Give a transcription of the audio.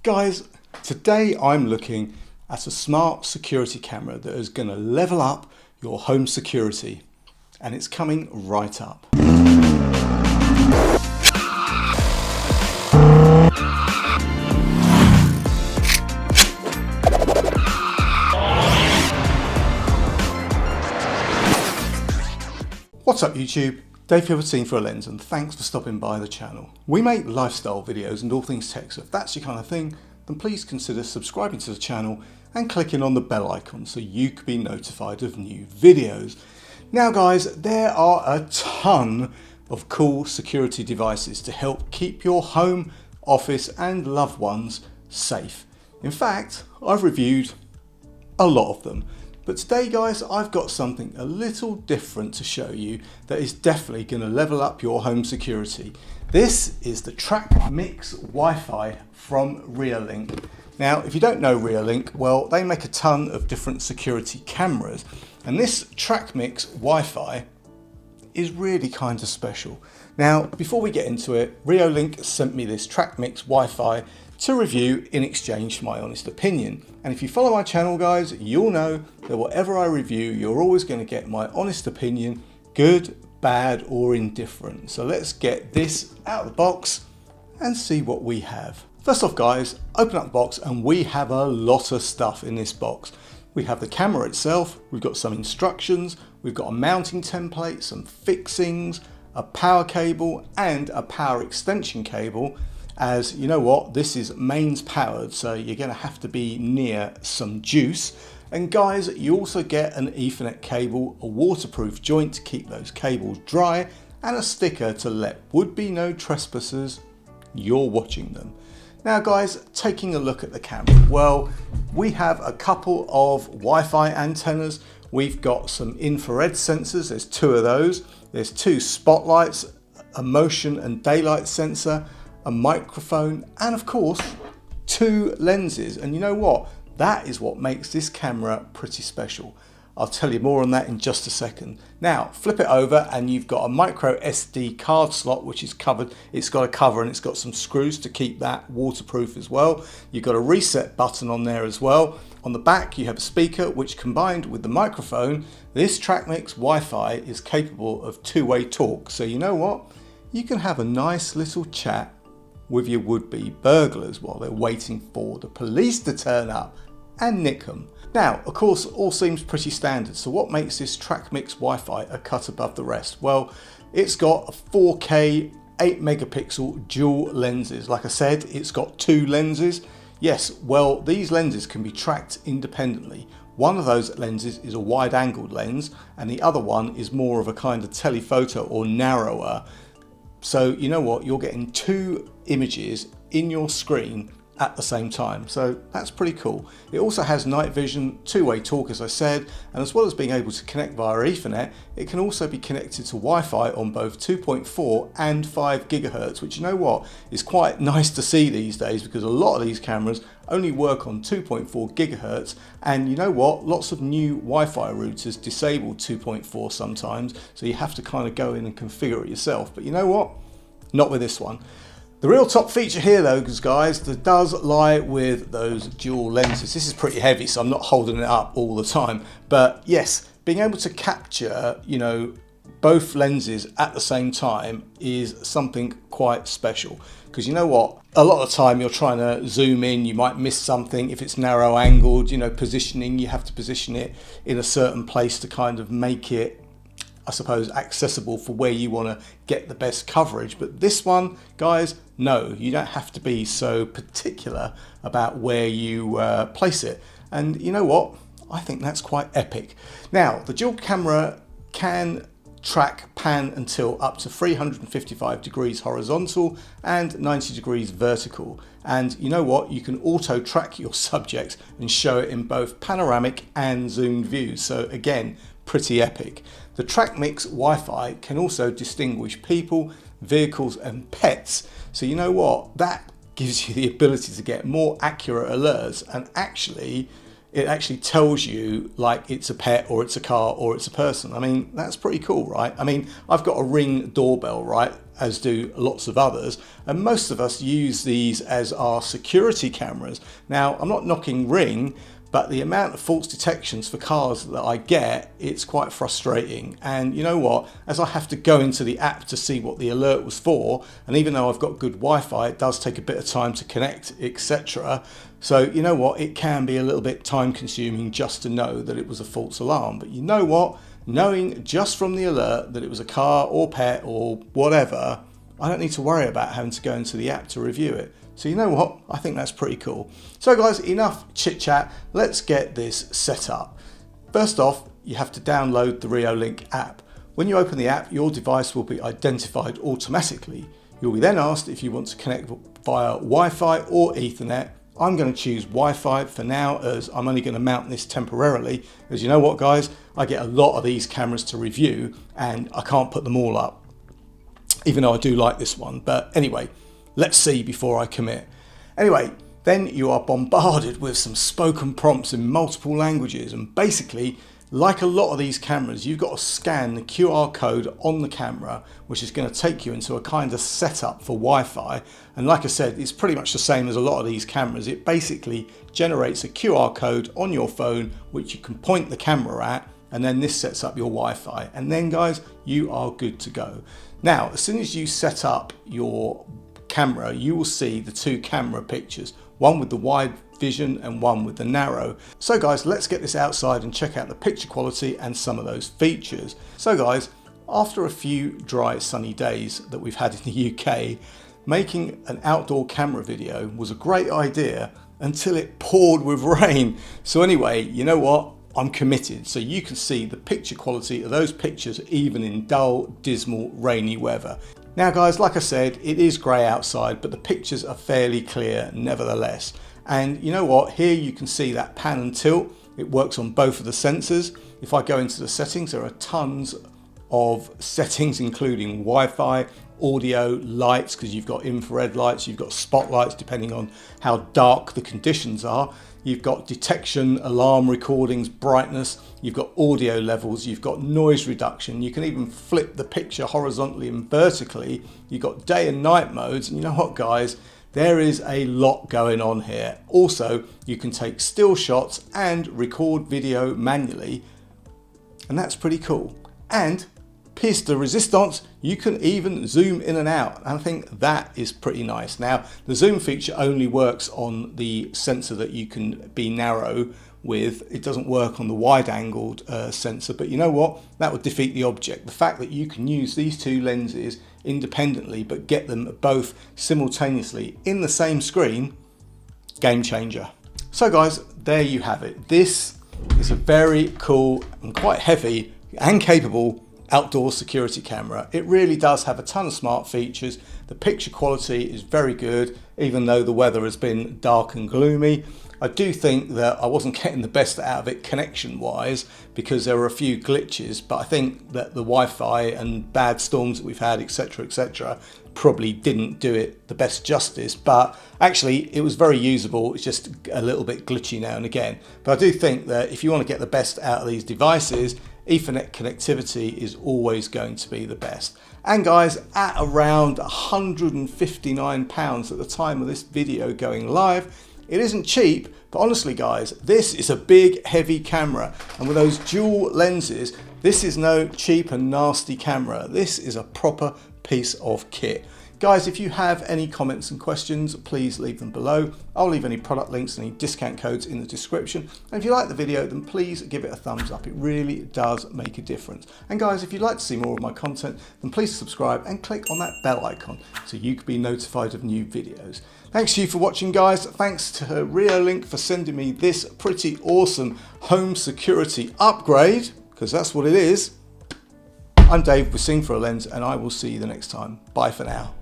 Guys, today I'm looking at a smart security camera that is going to level up your home security, and it's coming right up. What's up YouTube? Dave here with Scene for a Lens, and thanks for stopping by the channel. We make lifestyle videos and all things tech, so if that's your kind of thing, then please consider subscribing to the channel and clicking on the bell icon so you can be notified of new videos. Now guys, there are a ton of cool security devices to help keep your home, office and loved ones safe. In fact, I've reviewed a lot of them. But today guys, I've got something a little different to show you that is definitely going to level up your home security. This is the TrackMix WiFi from Reolink. Now, if you don't know Reolink, well, they make a ton of different security cameras, and this TrackMix WiFi is really kind of special. Now, before we get into it, Reolink sent me this TrackMix WiFi to review in exchange for my honest opinion. And if you follow my channel guys, you'll know that whatever I review, you're always going to get my honest opinion, good, bad or indifferent. So let's get this out of the box and see what we have. First off guys, open up the box and we have a lot of stuff in this box. We have the camera itself, we've got some instructions, we've got a mounting template, some fixings, a power cable and a power extension cable. As you know what, this is mains powered, so you're going to have to be near some juice. And guys, you also get an Ethernet cable, a waterproof joint to keep those cables dry, and a sticker to let would-be no trespassers you're watching them. Now guys, taking a look at the camera, well, we have a couple of Wi-Fi antennas. We've got some infrared sensors, there's two of those. There's two spotlights, a motion and daylight sensor, a microphone, and of course, two lenses. And you know what? That is what makes this camera pretty special. I'll tell you more on that in just a second. Now, flip it over and you've got a micro SD card slot, which is covered. It's got a cover and it's got some screws to keep that waterproof as well. You've got a reset button on there as well. On the back, you have a speaker, which combined with the microphone, this TrackMix Wi-Fi is capable of two-way talk. So you know what? You can have a nice little chat with your would-be burglars while they're waiting for the police to turn up and nick them. Now, of course, all seems pretty standard. So what makes this TrackMix Wi-Fi a cut above the rest? Well, it's got a 4K 8 megapixel dual lenses. Like I said, it's got two lenses. Yes, well, these lenses can be tracked independently. One of those lenses is a wide angled lens and the other one is more of a kind of telephoto or narrower. So you know what, you're getting two images in your screen at the same time, so that's pretty cool. It also has night vision, two-way talk as I said, and as well as being able to connect via Ethernet, it can also be connected to Wi-Fi on both 2.4 and 5 gigahertz, which you know what, is quite nice to see these days because a lot of these cameras only work on 2.4 gigahertz, and you know what, lots of new Wi-Fi routers disable 2.4 sometimes, so you have to kind of go in and configure it yourself. But you know what, not with this one. The real top feature here though, guys, that does lie with those dual lenses. This is pretty heavy, so I'm not holding it up all the time. But yes, being able to capture, you know, both lenses at the same time is something quite special. Because you know what, a lot of the time you're trying to zoom in, you might miss something. If it's narrow angled, you know, positioning, you have to position it in a certain place to kind of make it, I suppose, accessible for where you want to get the best coverage. But this one, guys, no, you don't have to be so particular about where you place it. And you know what? I think that's quite epic. Now, the dual camera can track pan and tilt up to 355 degrees horizontal and 90 degrees vertical. And you know what? You can auto track your subject and show it in both panoramic and zoomed views. So again, pretty epic. The TrackMix Wi-Fi can also distinguish people, vehicles and pets. So you know what? That gives you the ability to get more accurate alerts and actually, it actually tells you like it's a pet or it's a car or it's a person. I mean, that's pretty cool, right? I mean, I've got a Ring doorbell, right, as do lots of others, and most of us use these as our security cameras. Now, I'm not knocking Ring, but the amount of false detections for cars that I get, it's quite frustrating. And you know what, as I have to go into the app to see what the alert was for, and even though I've got good Wi-Fi, it does take a bit of time to connect, etc. So you know what, it can be a little bit time consuming just to know that it was a false alarm. But you know what, knowing just from the alert that it was a car or pet or whatever, I don't need to worry about having to go into the app to review it. So you know what, I think that's pretty cool. So guys, enough chit chat, let's get this set up. First off, you have to download the Reolink app. When you open the app, your device will be identified automatically. You'll be then asked if you want to connect via Wi-Fi or Ethernet. I'm going to choose Wi-Fi for now, as I'm only going to mount this temporarily. As you know what guys, I get a lot of these cameras to review and I can't put them all up, even though I do like this one. But anyway, let's see before I commit. Anyway, then you are bombarded with some spoken prompts in multiple languages, and basically, like a lot of these cameras, you've got to scan the QR code on the camera, which is going to take you into a kind of setup for Wi-Fi. And like I said, it's pretty much the same as a lot of these cameras. It basically generates a QR code on your phone, which you can point the camera at, and then this sets up your Wi-Fi. And then guys, you are good to go. Now, as soon as you set up your camera, you will see the two camera pictures, one with the wide vision and one with the narrow. So guys, let's get this outside and check out the picture quality and some of those features. So guys, after a few dry sunny days that we've had in the UK, making an outdoor camera video was a great idea until it poured with rain. So anyway, you know what? I'm committed. So you can see the picture quality of those pictures even in dull, dismal, rainy weather. Now guys, like I said, it is grey outside, but the pictures are fairly clear nevertheless. And you know what, here you can see that pan and tilt. It works on both of the sensors. If I go into the settings, there are tons of settings, including Wi-Fi, audio, lights, because you've got infrared lights, you've got spotlights depending on how dark the conditions are. You've got detection, alarm recordings, brightness, you've got audio levels, you've got noise reduction, you can even flip the picture horizontally and vertically, you've got day and night modes, and you know what guys, there is a lot going on here. Also, you can take still shots and record video manually, and that's pretty cool. And pièce de résistance, you can even zoom in and out, and I think that is pretty nice. Now, the zoom feature only works on the sensor that you can be narrow with. It doesn't work on the wide-angled sensor, but you know what? That would defeat the object. The fact that you can use these two lenses independently but get them both simultaneously in the same screen, game changer. So guys, there you have it. This is a very cool and quite heavy and capable outdoor security camera. It really does have a ton of smart features. The picture quality is very good, even though the weather has been dark and gloomy. I do think that I wasn't getting the best out of it connection wise, because there were a few glitches, but I think that the Wi-Fi and bad storms that we've had, etc., probably didn't do it the best justice. But actually it was very usable. It's just a little bit glitchy now and again. But I do think that if you want to get the best out of these devices, Ethernet connectivity is always going to be the best. And guys, at around £159 at the time of this video going live, it isn't cheap, but honestly guys, this is a big heavy camera, and with those dual lenses, this is no cheap and nasty camera. This is a proper piece of kit. Guys, if you have any comments and questions, please leave them below. I'll leave any product links and any discount codes in the description. And if you like the video, then please give it a thumbs up. It really does make a difference. And guys, if you'd like to see more of my content, then please subscribe and click on that bell icon so you can be notified of new videos. Thanks to you for watching, guys. Thanks to Reolink for sending me this pretty awesome home security upgrade, because that's what it is. I'm Dave with Seeing Through a Lens, and I will see you the next time. Bye for now.